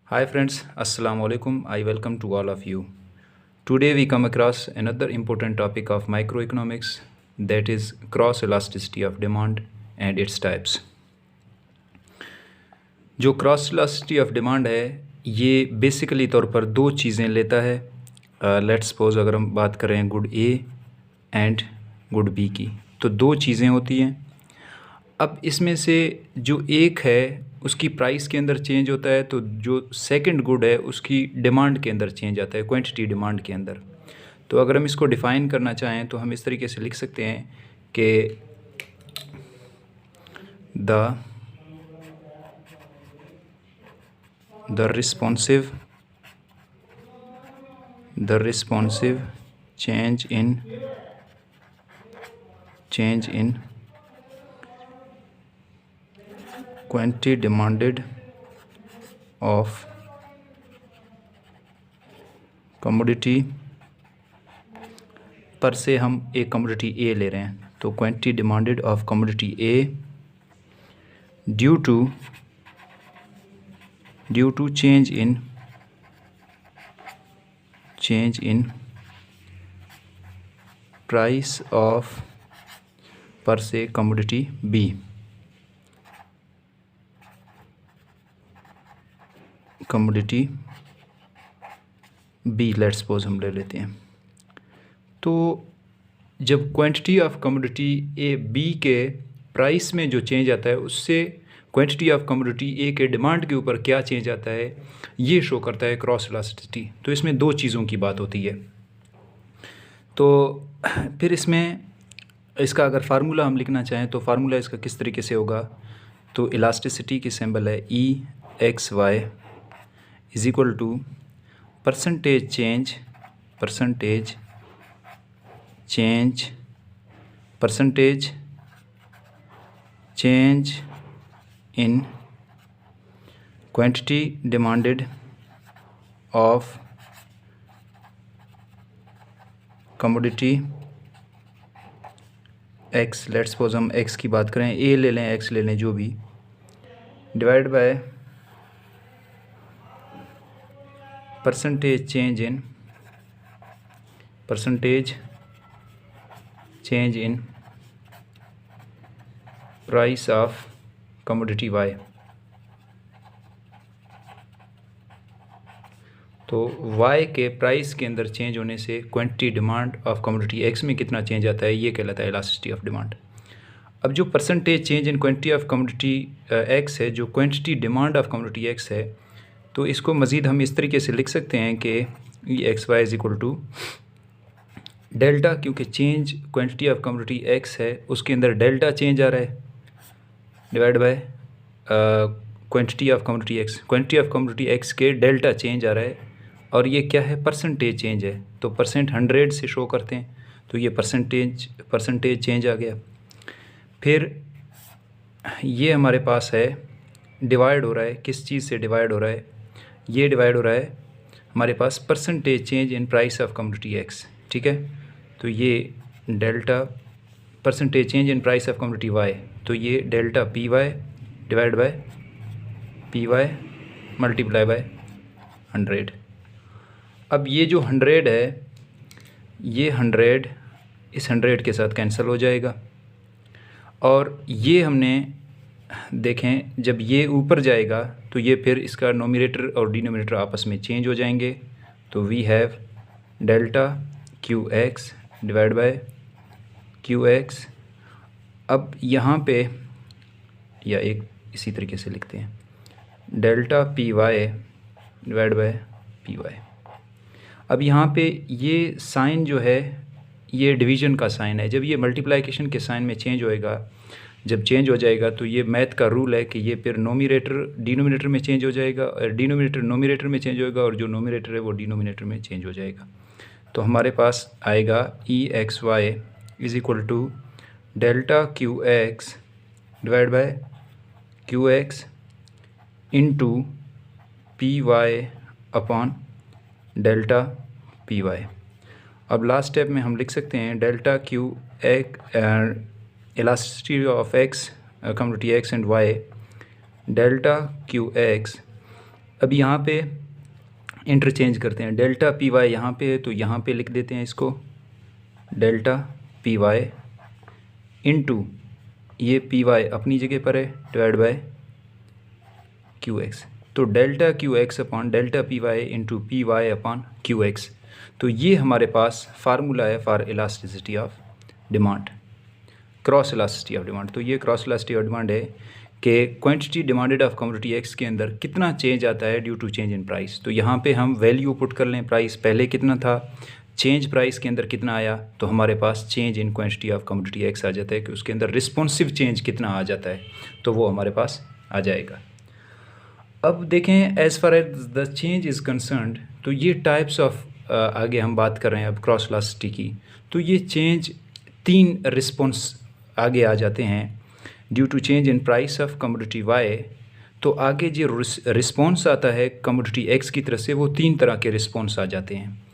Hi friends, Assalamu alaikum. I welcome to all of you. Today we come across another important topic of microeconomics, that is cross elasticity of demand and its types. जो cross elasticity of demand है ये basically तौर पर दो चीज़ें लेता है. Let's suppose अगर हम बात करें good A and good B की, तो दो चीज़ें होती हैं. अब इसमें से जो एक है उसकी प्राइस के अंदर चेंज होता है, तो जो सेकंड गुड है उसकी डिमांड के अंदर चेंज आता है, क्वांटिटी डिमांड के अंदर. तो अगर हम इसको डिफ़ाइन करना चाहें तो हम इस तरीके से लिख सकते हैं कि the responsive change in quantity demanded of commodity पर से हम एक कमोडिटी ए ले रहे हैं, तो quantity demanded of commodity A due to change in price of per se commodity B. Commodity B let's suppose हम ले लेते हैं. तो जब quantity of commodity A B के प्राइस में जो चेंज आता है उससे क्वांटिटी ऑफ कमोडिटी ए के डिमांड के ऊपर क्या चेंज आता है ये शो करता है क्रॉस इलास्टिसिटी. तो इसमें दो चीज़ों की बात होती है. तो फिर इसमें इसका अगर फार्मूला हम लिखना चाहें तो फार्मूला इसका किस तरीके से होगा, तो इलास्टिसिटी की सिंबल है EXY is equal to percentage change in quantity demanded of commodity X. Let's suppose हम एक्स की बात करें, ए ले लें एक्स ले लें जो भी, divide by percentage change in price of commodity Y. तो वाई के प्राइस के अंदर चेंज होने से quantity demand of commodity X में कितना चेंज आता है ये कहलाता है इलास्टिसिटी ऑफ डिमांड. अब जो percentage change in quantity of commodity X है, जो quantity demand of commodity X है, तो इसको मज़ीद हम इस तरीके से लिख सकते हैं कि EXY is equal to delta, क्योंकि change quantity of commodity X है उसके अंदर डेल्टा चेंज आ रहा है, divide by quantity of commodity X. Quantity of commodity X के डेल्टा चेंज आ रहा है और ये क्या है, परसेंटेज चेंज है. तो परसेंट 100 से शो करते हैं, तो ये परसेंटेज चेंज आ गया. फिर ये हमारे पास है डिवाइड हो रहा है, किस चीज़ से डिवाइड हो रहा है, ये डिवाइड हो रहा है हमारे पास percentage change in price of commodity X. ठीक है, तो ये delta percentage change in price of commodity Y, तो ये delta PY divide by PY multiply by 100. अब ये जो 100 है ये 100 इस 100 के साथ कैंसिल हो जाएगा, और ये हमने देखें जब ये ऊपर जाएगा तो ये फिर इसका नोमिनेटर और डिनोमिनेटर आपस में चेंज हो जाएंगे. तो we have delta QX divide by QX. अब यहाँ पे या एक इसी तरीके से लिखते हैं delta PY divide by PY. अब यहाँ पे ये साइन जो है ये डिवीज़न का साइन है. जब ये मल्टीप्लिकेशन के साइन में चेंज होएगा, जब चेंज हो जाएगा तो ये मैथ का रूल है कि ये फिर नोमिनेटर डिनोमिनेटर में चेंज हो जाएगा, और डिनोमिनेटर नोमिनेटर में चेंज होएगा, और जो नोमिनेटर है वो डिनोमिनेटर में चेंज हो जाएगा. तो हमारे पास आएगा EXY is equal to delta QX divide by QX into PY upon delta PY. अब लास्ट स्टेप में हम लिख सकते हैं delta QX elasticity of x commodity x and y, delta qx अब यहाँ पे इंटरचेंज करते हैं, डेल्टा पी वाई यहाँ पे है तो यहाँ पे लिख देते हैं इसको डेल्टा पी वाई इंटू ये पी वाई अपनी जगह पर है डिवाइड बाय क्यू एक्स। तो delta Q X upon delta P Y into P Y upon Q X. तो ये हमारे पास फार्मूला है for elasticity of demand, cross elasticity of demand. तो ये क्रॉस इलास्टिसिटी ऑफ डिमांड है कि quantity demanded of commodity X के अंदर कितना चेंज आता है due to change in price. तो यहाँ पे हम वैल्यू पुट कर लें, प्राइस पहले कितना था, चेंज प्राइस के अंदर कितना आया, तो हमारे पास change in quantity of commodity X आ जाता है कि उसके अंदर रिस्पॉन्सिव चेंज कितना आ जाता है, तो वो हमारे पास आ जाएगा। अब देखें as far as the change is concerned, तो ये टाइप्स ऑफ आगे हम बात कर रहे हैं अब क्रॉस इलास्टिसिटी की। तो ये चेंज 3 रिस्पॉन्स आगे आ जाते हैं due to change in price of commodity Y. तो आगे जो रिस्पॉन्स आता है कमोडिटी एक्स की तरफ से वो 3 तरह के रिस्पॉन्स आ जाते हैं।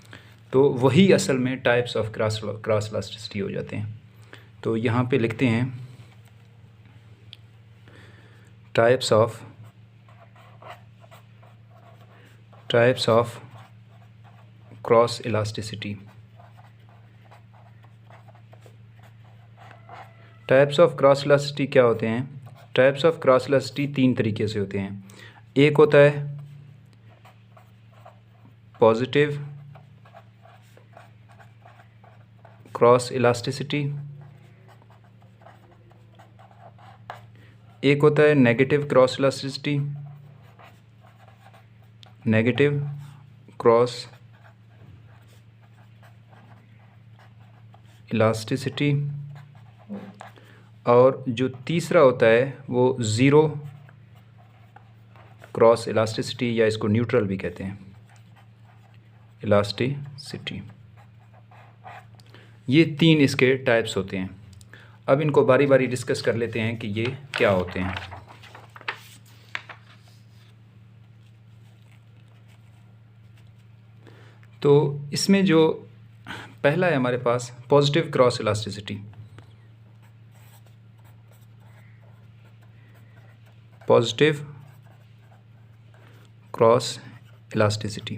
तो वही असल में टाइप्स ऑफ क्रॉस इलास्टिसिटी हो जाते हैं। तो यहाँ पे लिखते हैं types of cross elasticity. Types of cross elasticity क्या होते हैं? टाइप्स ऑफ क्रॉस इलास्टिसिटी 3 तरीके से होते हैं। एक होता है पॉजिटिव क्रॉस इलास्टिसिटी, एक होता है negative cross elasticity, negative cross elasticity, और जो तीसरा होता है वो ज़ीरो क्रॉस इलास्टिसिटी, या इसको न्यूट्रल भी कहते हैं इलास्टिसिटी। ये 3 इसके टाइप्स होते हैं। अब इनको बारी बारी डिस्कस कर लेते हैं कि ये क्या होते हैं। तो इसमें जो पहला है हमारे पास positive cross elasticity. Positive cross elasticity.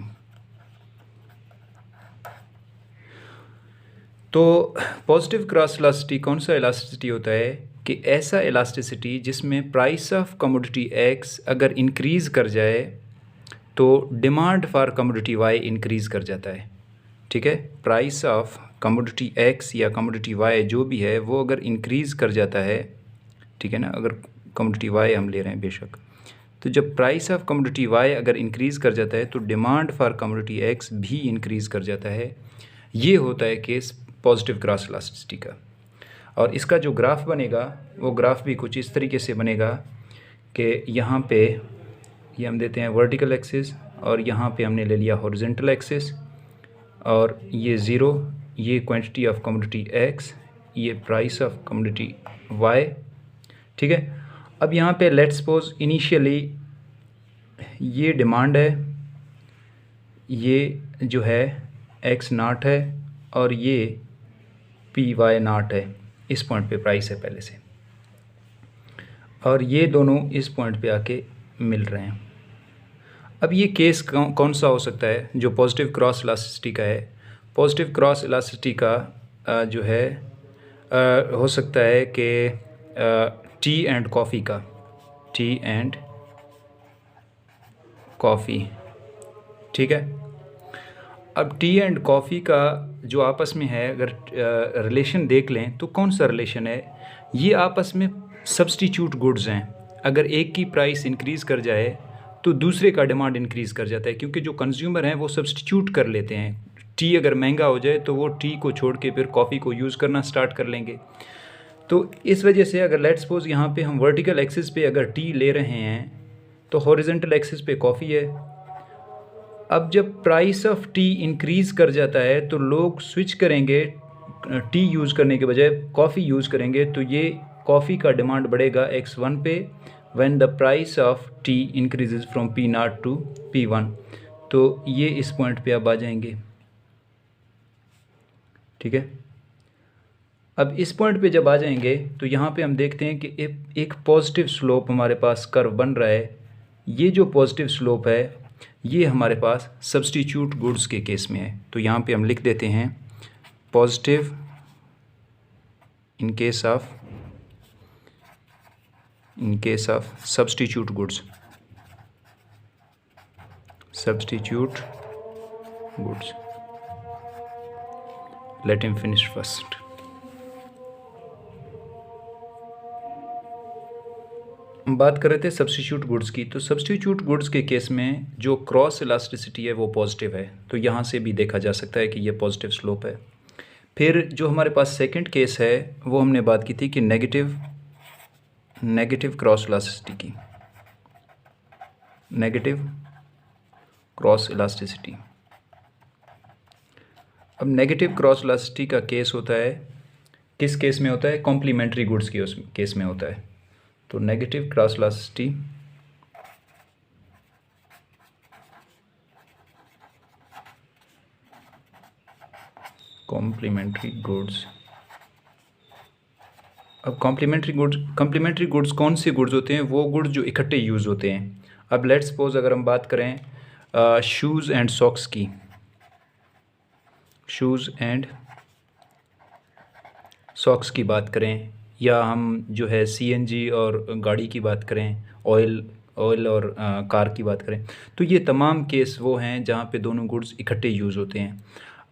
तो पॉजिटिव क्रॉस इलास्टिसिटी कौन सा इलास्टिसिटी होता है कि ऐसा इलास्टिसिटी जिसमें प्राइस ऑफ कमोडिटी एक्स अगर इंक्रीज़ कर जाए तो demand for commodity Y increase कर जाता है। ठीक है, प्राइस ऑफ कमोडिटी एक्स या कमोडिटी वाई जो भी है वो अगर इंक्रीज़ कर जाता है, ठीक है ना, अगर कमोडिटी वाई हम ले रहे हैं बेशक, तो जब प्राइस ऑफ कमोडिटी वाई अगर इंक्रीज़ कर जाता है तो डिमांड फॉर कमोडिटी एक्स भी इंक्रीज़ कर जाता है। ये होता है केस पॉजिटिव क्रॉस इलास्टिसिटी का। और इसका जो ग्राफ बनेगा वो ग्राफ भी कुछ इस तरीके से बनेगा कि यहाँ पे ये हम देते हैं वर्टिकल एक्सिस और यहाँ पे हमने ले लिया हॉरिजॉन्टल एक्सिस, और ये ज़ीरो ये क्वांटिटी ऑफ कमोडिटी एक्स, ये प्राइस ऑफ कमोडिटी वाई। ठीक है, अब यहाँ पे लेट्स सपोज इनिशियली ये डिमांड है, ये जो है एक्स नॉट है और ये पी वाई नॉट है। इस पॉइंट पे प्राइस है पहले से, और ये दोनों इस पॉइंट पे आके मिल रहे हैं। अब ये केस कौन सा हो सकता है जो पॉजिटिव क्रॉस इलास्टिसिटी का है? पॉजिटिव क्रॉस इलास्टिसिटी का जो है हो सकता है कि टी एंड कॉफ़ी का, टी एंड कॉफ़ी। ठीक है, अब टी एंड कॉफ़ी का जो आपस में है अगर रिलेशन देख लें तो कौन सा रिलेशन है? ये आपस में सब्स्टिट्यूट गुड्स हैं। अगर एक की प्राइस इंक्रीज़ कर जाए तो दूसरे का डिमांड इंक्रीज़ कर जाता है, क्योंकि जो कंज्यूमर हैं वो सब्स्टिट्यूट कर लेते हैं। टी अगर महंगा हो जाए तो वो टी को छोड़ के फिर कॉफ़ी को यूज़ करना स्टार्ट कर लेंगे। तो इस वजह से अगर लेट्स सपोज यहाँ पे हम वर्टिकल एक्सिस पे अगर टी ले रहे हैं तो हॉरिजॉन्टल एक्सिस पे कॉफ़ी है। अब जब प्राइस ऑफ टी इंक्रीज़ कर जाता है तो लोग स्विच करेंगे, टी यूज़ करने के बजाय कॉफ़ी यूज़ करेंगे, तो ये कॉफ़ी का डिमांड बढ़ेगा x1 पे when the price of T increases from P0 to P1। तो ये इस पॉइंट पे अब आ जाएंगे। ठीक है, अब इस पॉइंट पे जब आ जाएंगे तो यहाँ पे हम देखते हैं कि एक पॉजिटिव स्लोप हमारे पास कर्व बन रहा है ये जो पॉजिटिव स्लोप है ये हमारे पास सब्स्टिट्यूट गुड्स के केस में है। तो यहाँ पे हम लिख देते हैं positive in case of substitute goods. Let him finish first. हम बात कर रहे थे सब्स्टिट्यूट गुड्स की। तो सब्स्टिट्यूट गुड्स के केस में जो क्रॉस इलास्टिसिटी है वो पॉजिटिव है, तो यहाँ से भी देखा जा सकता है कि ये पॉजिटिव स्लोप है। फिर जो हमारे पास सेकंड केस है वो हमने बात की थी कि नेगेटिव क्रॉस इलास्टिसिटी की, नेगेटिव क्रॉस इलास्टिसिटी। अब नेगेटिव क्रॉस इलास्टिसिटी का केस होता है, किस केस में होता है? कॉम्प्लीमेंट्री गुड्स के उस केस में होता है। तो negative cross elasticity complementary goods. अब कॉम्प्लीमेंट्री गुड्स कौन से गुड्स होते हैं? वो गुड्स जो इकट्ठे यूज़ होते हैं। अब लेट्स सपोज अगर हम बात करें शूज़ एंड सॉक्स की, शूज़ एंड सॉक्स की बात करें, या हम जो है सीएनजी और गाड़ी की बात करें, ऑयल और कार की बात करें, तो ये तमाम केस वो हैं जहाँ पे दोनों गुड्स इकट्ठे यूज़ होते हैं।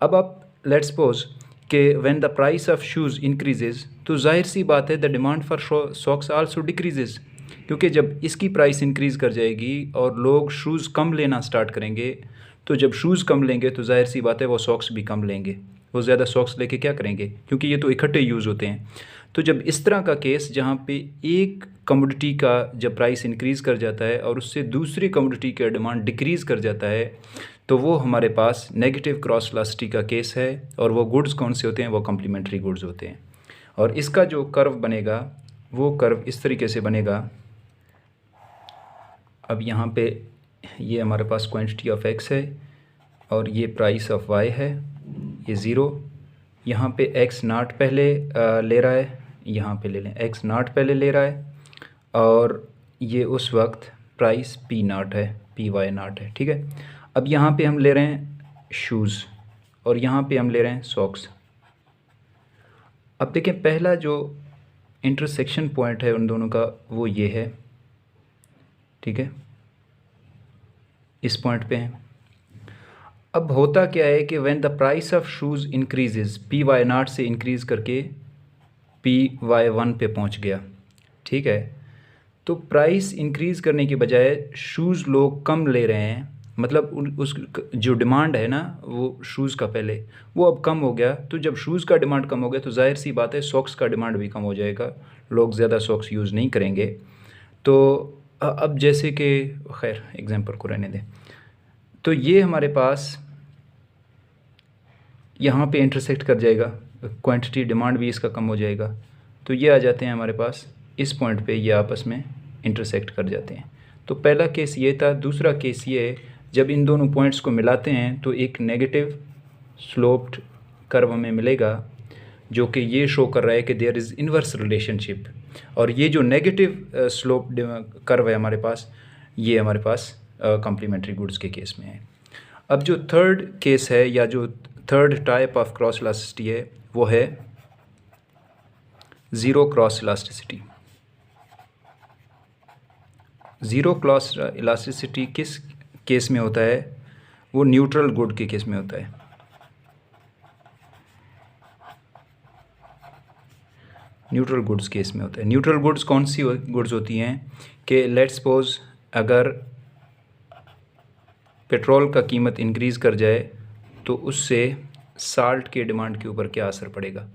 अब आप लेट्स सपोज कि when the price of shoes increases, तो जाहिर सी बात है the demand for socks also decreases, क्योंकि जब इसकी प्राइस इंक्रीज़ कर जाएगी और लोग शूज़ कम लेना स्टार्ट करेंगे, तो जब शूज़ कम लेंगे तो जाहिर सी बात है वो सॉक्स भी कम लेंगे। वो ज़्यादा सॉक्स लेके क्या करेंगे, क्योंकि ये तो इकट्ठे यूज़ होते हैं। तो जब इस तरह का केस जहाँ पे एक कमोडिटी का जब प्राइस इंक्रीज़ कर जाता है और उससे दूसरी कमोडिटी का डिमांड डिक्रीज़ कर जाता है, तो वो हमारे पास नेगेटिव क्रॉस इलास्टिसिटी का केस है। और वो गुड्स कौन से होते हैं? वो कॉम्प्लीमेंट्री गुड्स होते हैं। और इसका जो कर्व बनेगा वो कर्व इस तरीके से बनेगा। अब यहाँ पे ये हमारे पास क्वांटिटी ऑफ एक्स है और ये प्राइस ऑफ वाई है, ये ज़ीरो। यहाँ पे एक्स नॉट पहले ले रहा है, यहाँ पे ले लें एक्स नॉट पहले ले रहा है, और ये उस वक्त प्राइस पी नॉट है, पी वाई नॉट है, ठीक है। अब यहाँ पे हम ले रहे हैं शूज़ और यहाँ पे हम ले रहे हैं सॉक्स। अब देखें पहला जो इंटरसेक्शन पॉइंट है उन दोनों का वो ये है, ठीक है, इस पॉइंट पे है। अब होता क्या है कि when the price of shoes increases, P Y naught से इंक्रीज़ करके पी वाई वन पे पहुंच गया, ठीक है। तो प्राइस इंक्रीज़ करने के बजाय शूज़ लोग कम ले रहे हैं, मतलब उस जो डिमांड है ना वो शूज़ का पहले वो अब कम हो गया। तो जब शूज़ का डिमांड कम हो गया तो जाहिर सी बात है सॉक्स का डिमांड भी कम हो जाएगा, लोग ज़्यादा सॉक्स यूज़ नहीं करेंगे। तो अब जैसे कि खैर एग्जांपल को रहने दें, तो ये हमारे पास यहाँ पे इंटरसेक्ट कर जाएगा, क्वांटिटी डिमांड भी इसका कम हो जाएगा। तो ये आ जाते हैं हमारे पास इस पॉइंट पे, ये आपस में इंटरसेक्ट कर जाते हैं। तो पहला केस ये था। दूसरा केस ये है, जब इन दोनों पॉइंट्स को मिलाते हैं तो एक नेगेटिव स्लोप्ड कर्व हमें मिलेगा, जो कि ये शो कर रहा है कि देयर इज़ इन्वर्स रिलेशनशिप। और ये जो नेगेटिव स्लोप्ड कर्व है हमारे पास, ये हमारे पास कॉम्प्लीमेंट्री गुड्स के केस में है। अब जो थर्ड केस है या जो third type of cross elasticity है वो है zero cross elasticity. Zero cross elasticity किस केस में होता है? वो न्यूट्रल गुड के केस में होता है। न्यूट्रल गुड्स केस में होता है। न्यूट्रल गुड्स कौन सी गुड्स होती हैं कि लेट्स सपोज अगर पेट्रोल का कीमत इंक्रीज़ कर जाए तो उससे साल्ट के डिमांड के ऊपर क्या असर पड़ेगा?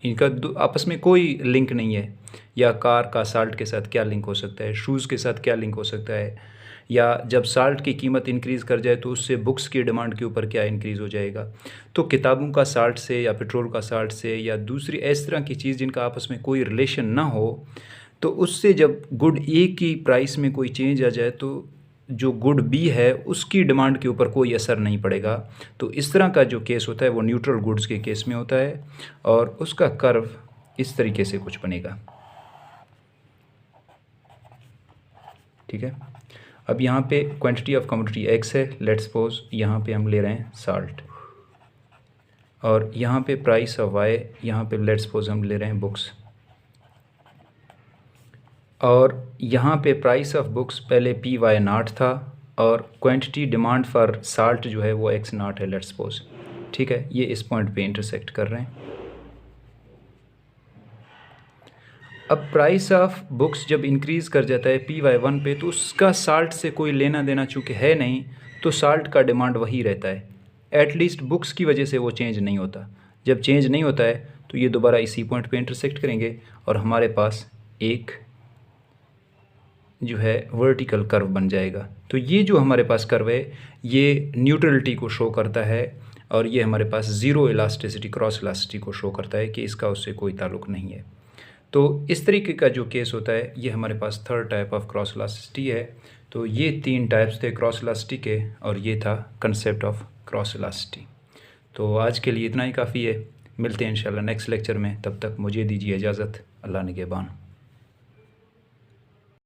इनका आपस में कोई लिंक नहीं है। या कार का साल्ट के साथ क्या लिंक हो सकता है, शूज़ के साथ क्या लिंक हो सकता है, या जब साल्ट की कीमत इंक्रीज़ कर जाए तो उससे बुक्स की डिमांड के ऊपर क्या इंक्रीज़ हो जाएगा। तो किताबों का साल्ट से या पेट्रोल का साल्ट से या दूसरी इस तरह की चीज़ जिनका आपस में कोई रिलेशन ना हो, तो उससे जब गुड ए की प्राइस में कोई चेंज आ जाए तो जो गुड बी है उसकी डिमांड के ऊपर कोई असर नहीं पड़ेगा। तो इस तरह का जो केस होता है वो न्यूट्रल गुड्स के केस में होता है, और उसका कर्व इस तरीके से कुछ बनेगा। ठीक है। अब यहाँ पे क्वांटिटी ऑफ कमोडिटी एक्स है, लेट्स सपोज यहाँ पे हम ले रहे हैं साल्ट, और यहाँ पे प्राइस ऑफ वाई, यहाँ पे लेट्स सपोज हम ले रहे हैं बुक्स, और यहाँ पे प्राइस ऑफ बुक्स पहले पी वाई नाट था और क्वांटिटी डिमांड फॉर साल्ट जो है वो एक्स नाट है, लेट्स सपोज। ठीक है, ये इस पॉइंट पे इंटरसेक्ट कर रहे हैं। अब प्राइस ऑफ बुक्स जब इंक्रीज़ कर जाता है पी वाई वन पे, तो उसका साल्ट से कोई लेना देना चूँकि है नहीं, तो साल्ट का डिमांड वही रहता है, एटलीस्ट बुक्स की वजह से वो चेंज नहीं होता। जब चेंज नहीं होता है तो ये दोबारा इसी पॉइंट पे इंटरसेक्ट करेंगे और हमारे पास एक जो है वर्टिकल कर्व बन जाएगा। तो ये जो हमारे पास कर्व है ये न्यूट्रलिटी को शो करता है, और ये हमारे पास ज़ीरो इलास्टिसिटी, क्रॉस इलास्टिसिटी को शो करता है कि इसका उससे कोई ताल्लुक़ नहीं है। तो इस तरीके का जो केस होता है ये हमारे पास third type of cross elasticity है। तो ये 3 टाइप्स थे क्रॉस इलास्टिसिटी के, और ये था कंसेप्ट ऑफ क्रॉस इलास्टिसिटी। तो आज के लिए इतना ही काफ़ी है, मिलते हैं इंशाल्लाह नेक्स्ट लेक्चर में, तब तक मुझे दीजिए इजाज़त। अल्लाह निगहबान।